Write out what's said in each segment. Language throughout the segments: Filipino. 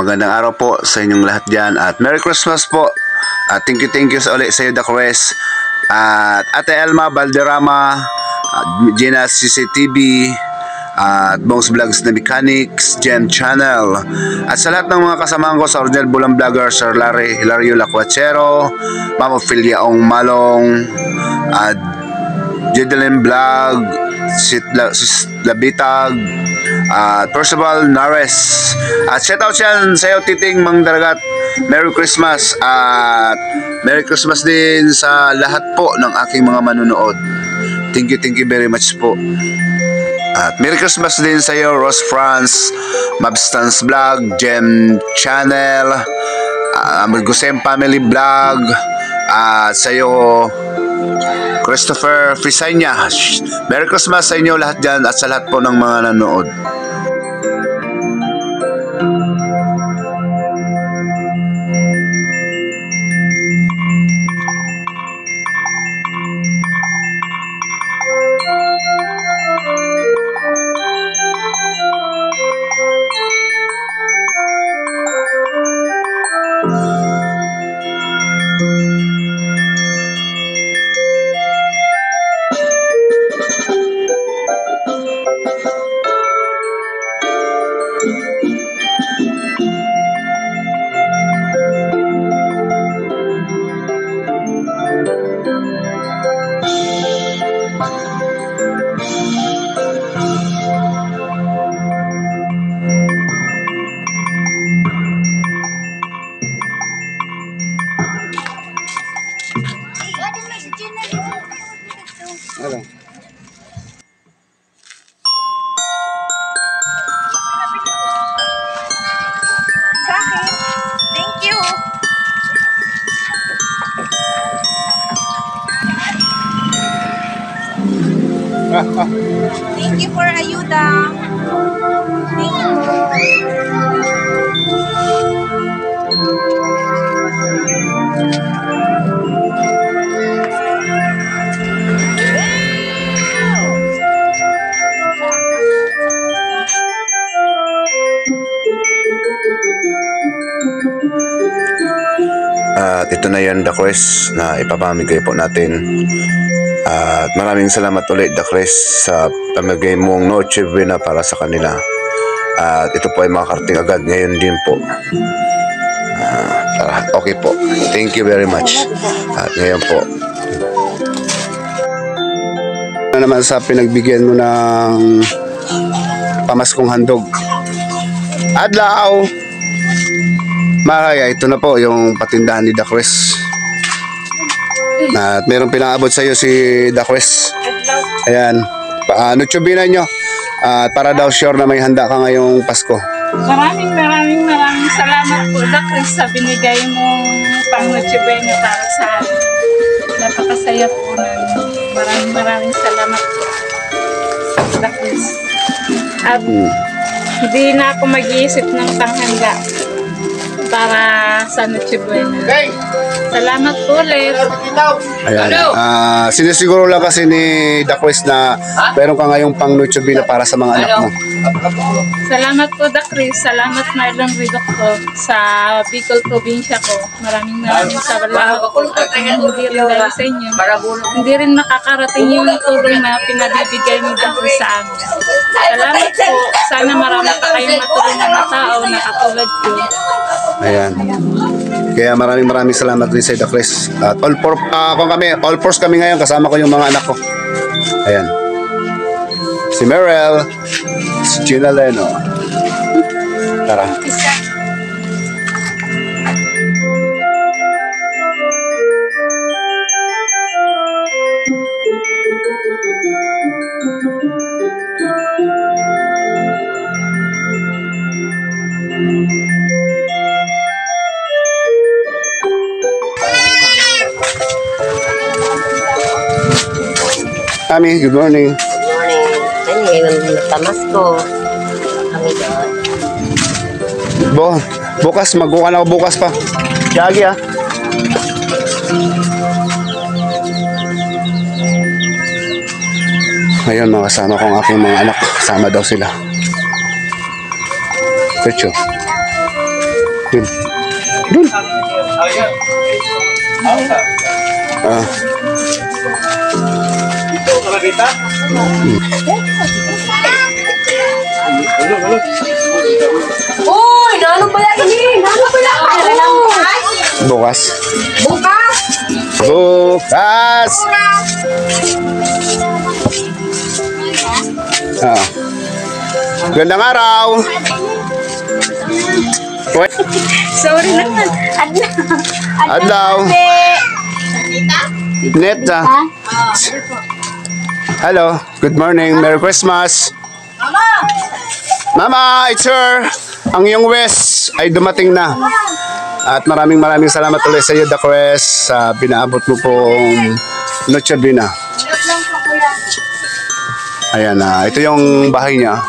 magandang araw po sa inyong lahat dyan at Merry Christmas po. Thank you sa ulit sa iyo, The Quest. At Ate Elma Valderrama, Gina CCTV, at Bongs Vlogs na Mechanics, Gem Channel. At sa lahat ng mga kasamahan ko sa Original Bulang Vlogger, Sir Larry Hilario Lacuachero, Mama Ophelia Ong Malong, at Jedelyn Vlog, Sis Labitag, Percival Nares. At shoutout yan sa iyo, Titing Mang Daragat. Merry Christmas at Merry Christmas din sa lahat po ng aking mga manunood. Thank you very much po. At Merry Christmas din sa iyo, Rose France, Mabstans Vlog, Gem Channel, Gusem Family Vlog, at sa iyo, Christopher Frisanya. Merry Christmas sa inyo lahat dyan at sa lahat po ng mga nanood. Thank you for ayuda. Thank you. At ito na yan, The Quest, na ipapamigay po natin. At maraming salamat ulit, The Quest, sa pamigay mong Noche Buena para sa kanila. At ito po ay makakarating agad ngayon din po. Okay po, thank you very much. At ngayon po, ano naman sa pinagbigyan mo ng pamaskong handog. Adlaw! Makaya, ito na po yung patindahan ni The Quest. At mayroong pinaabot sa iyo si The Quest. Ayan, Noche Buena nyo. At para daw sure na may handa ka ngayong Pasko. Maraming salamat po, The Quest, sa binigay mong pang Noche Buena para sa akin. Napakasaya po namin. Maraming salamat po, The Quest. At hindi na ako mag-iisip ng panghanda para sa Noche Buena. Salamat po ulit. Ayan. Sinisiguro lang kasi ni The Quest na meron ka ngayong pang Noche Buena para sa mga anak mo. Salamat po, The Quest. Salamat Marlon Ridok ko sa Bicol Probinsya ko. Maraming salamat po. At hindi rin dahil sa inyo, hindi rin makakarating yung tulong na pinabibigay ni The Quest sa amin. Salamat po. Sana marami pa kayong matulungan na tao na katulad ko. Ayan. Kaya maraming salamat rin sa The Quest. At all force kami ngayon, kasama ko yung mga anak ko. Ayan. Si Merel, si Gina Leno. Tara. Ami, good morning. Good morning. Ay, ngayon Pamasko. Kami doon. Bukas, mag-uwan ako bukas pa. Yagi ah. Ngayon, mga kasama ko ang aking mga anak. Kasama daw sila. Pecho. Dun. Dun. Ah. Uy, nalo pala kami. Nalo pala ako. Bukas. Bukas. Bukas! Ah. Gandang araw! Wait. Sorry naman. Adlaw. Neta. Hello. Good morning. Merry Christmas. Mama, it's her. Ang iyong West ay dumating na. At maraming salamat ulit sa iyo, The Crest, sa pinaabot mo pong Noche Buena. Ayan na. Ito yung bahay niya.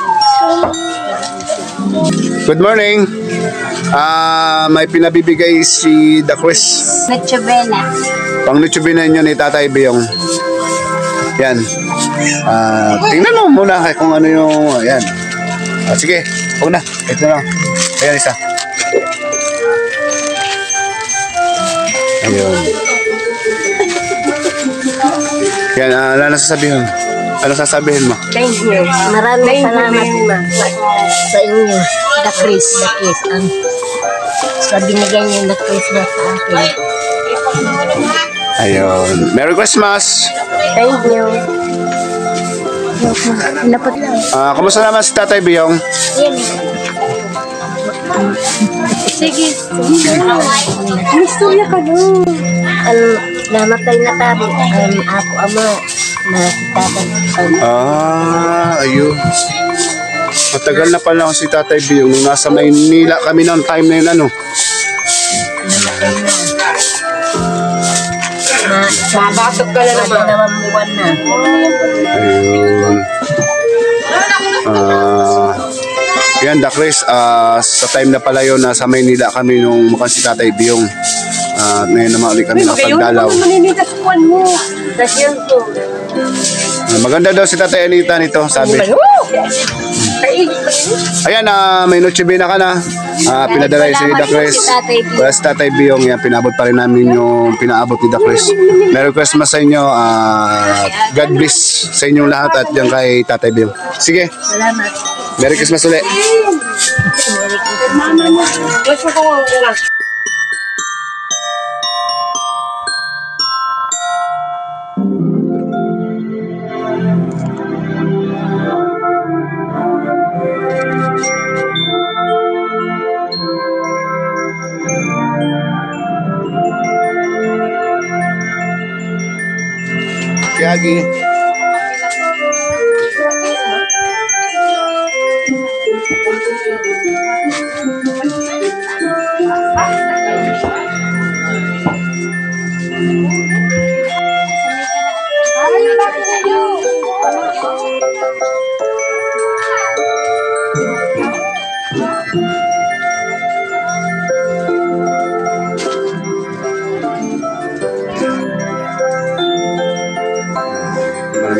Good morning. May pinabibigay si The Crest. Noche Buena. Pang Noche Buena nyo ni Tatay Biyong. Yan. Tingnan mo muna kung ano yung... Ayan. Sige, huwag na. Ito na. Ayan, isa. Ayun. Yan, ano na sasabihin? Ano sasabihin mo? Thank you. Maraming salamat sa inyo. The Chris. Ang sa binigay niyo na Christmas sa akin. Ayun. Merry Christmas! Thank you. Napot lang. Kumusta naman si Tatay Biyong? Sige. Istorya ka doon. Namatay na tabi. Ako ama na kitatan. Ayun. Matagal na pala ako si Tatay Biyong. Nung nasa Maynila kami noong time na yun, ano? Namatay na. Mabatok ka na naman. 2 buwan na. Ayun. Yan, The Chris, sa time na pala yun, nasa Maynila kami nung mukhang si Tatay Biyong. Ngayon naman ulit kami nakapagdalaw. Maganda daw si Tatay Anita nito, sabi. Ayan, may Noche Buena ka na. Pinadala si The Chris. Wala si Tatay Biyong, yan, pinabot pa rin namin yung pinaabot ni The Chris. Merry Christmas sa inyo. God bless sa inyong lahat at yan kay Tatay Biyong. Sige. Salamat. Merry Christmas ulit. Mama mo. Gusto ko nga. Yagi.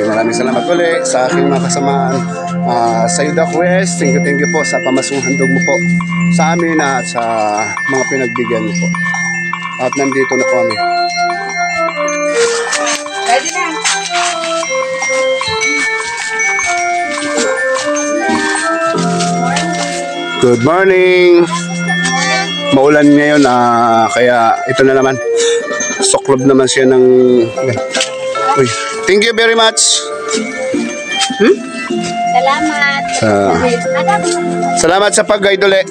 Maraming salamat ulit sa aking mga kasamaan. Sa Yuda Quest, thank you po sa pamasong handog mo po sa amin at sa mga pinagbigyan mo po. At nandito na po kami. Good morning! Maulan ngayon, kaya ito na naman. Soklob naman siya ng... Uy, thank you very much! Salamat. Salamat sa pag-guide ulit.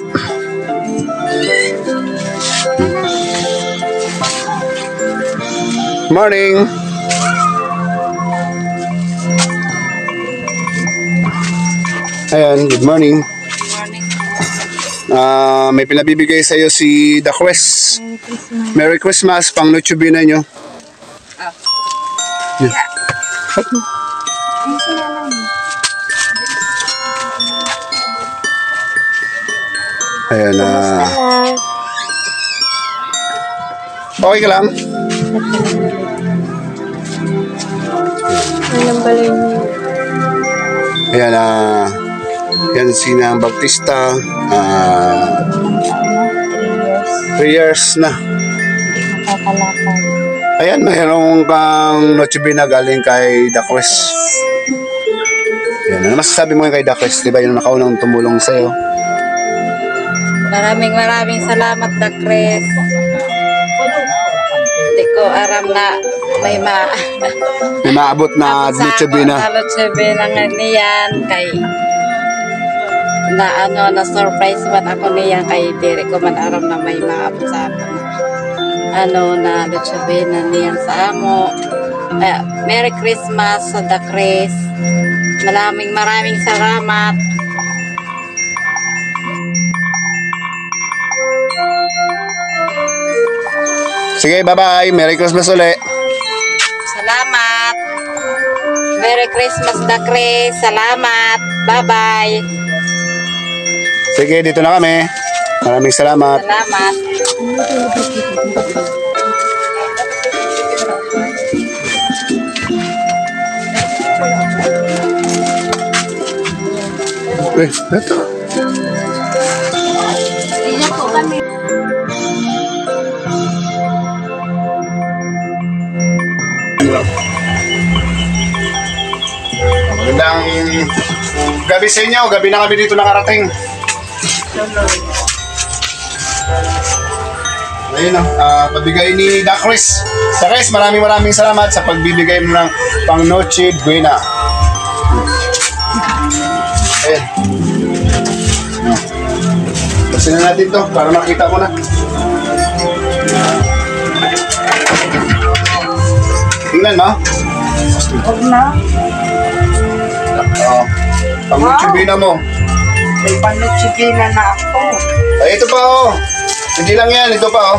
Morning! Ayan, good morning. May pinabibigay sa iyo si The Quest. Merry Christmas, pang Noche Buena nyo. Yeah. Ayan, okay ka lang? Anong balay niyo? Ayan, yan si Nang Bautista. 3 years na. Nakakalakad. Ayan, mayroong kang Noche Buena galing kay The Cruz. Ayan, ano masasabi mo yung kay The Cruz? Di ba yung nakaunang tumulong sa'yo? Maraming salamat, Dakres. Hindi ko aram na may May maabot na Noche Buena. Noche Buena nga niyan kay na surprise man ako niyan kay diri ko man aram na may maabot sa ako na Noche Buena niyan sa amo. Merry Christmas sa Dakres. Maraming salamat. Sige, bye-bye. Merry Christmas ulit. Salamat. Merry Christmas, Dakres. Salamat. Bye-bye. Sige, dito na kami. Maraming salamat. Salamat. Ito. Magandang gabi sa inyo. Gabi na kami dito nakarating. Ayun o, pabigay ni The Cruz. The Cruz, maraming salamat sa pagbibigay mo ng pang Noche Buena. Ayan. Basin na natin to para makita ko na. Tingnan mo. Huwag na. Pang Noche Buena mo. May panutsibina na ako. Ay, ito pa oh. Hindi lang yan, ito pa oh.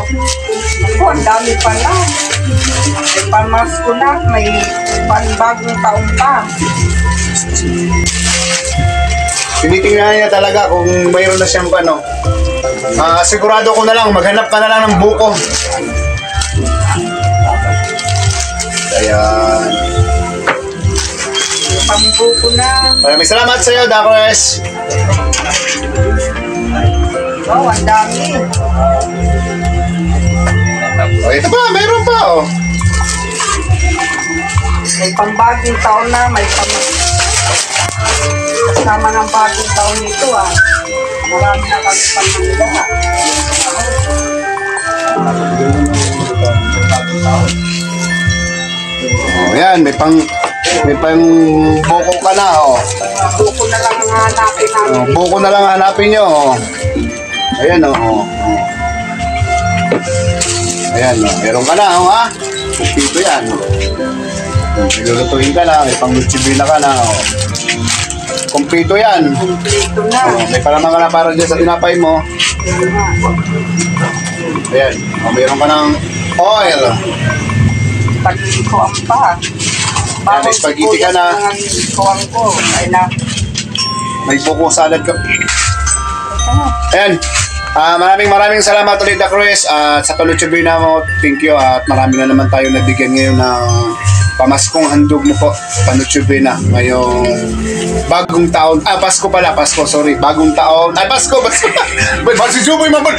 Ako, ang dami pala. May pamasko na. May panbagong taon pa. Tinitingnan niya talaga kung mayroon na siyang ano. Sigurado ko na lang, maghanap ka na lang ng buko. Ayan. Pambuko na. Maraming salamat sa iyo, The Cruz. Oh, ang dami. Oh, ito pa, mayroon pa oh. May pambagong taon na. May kasama ng bagong taon nito ah. Marami na kami pamilya. Oh, yan, may pang buko ka na oh. Buko na lang ang hanapin namin. Oh, buko na lang hanapin nyo oh. Ayan oh. Ayan oh, meron ka na oh ha. Dito yan oh. Nilulutuin ka na, may pang Noche Buena ka na oh. Kumpleto yan. Kompleto na. Oh, may palamang ka na para dyan sa tinapay mo. Ayan, oh, meron ka ng oil. Pag-ikuan pa. Ayan, may spaghetti ka na. Ikuan ko. Ay na. May buko salad ka. Ayan. Maraming salamat ulit, The Cruz. At sa Noche Buena mo, thank you. At marami na naman tayo nabigyan ngayon ng pamaskong handog mo po, Noche Buena. Ngayong bagong taon. Pasko pala, Pasko, sorry. Bagong taon. Ay, Pasko. Si Juboy mamon.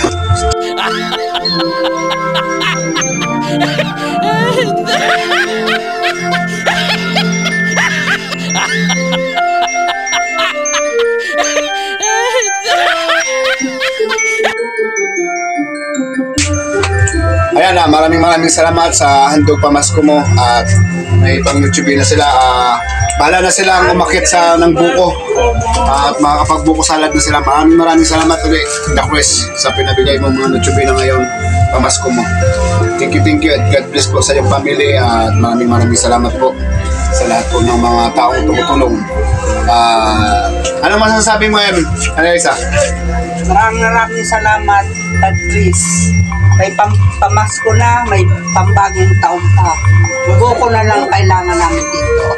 Ayan na, maraming salamat sa handog pamasko mo at may pang Noche Buena sila. Bahala na silang umakit ng buko at makakapagbuko salad na sila. Maraming salamat ulit, The Cruz, sa pinabigay mo mga Noche Buena ngayon pamasko mo. Thank you at God bless po sa iyong family at maraming salamat po sa lahat po ng mga taong tumutulong. Ano masasabi mo, Em? Ano, Isa? Maraming salamat, Dakres. May pamasko na, may pambagong taon pa. Buko na lang kailangan namin dito.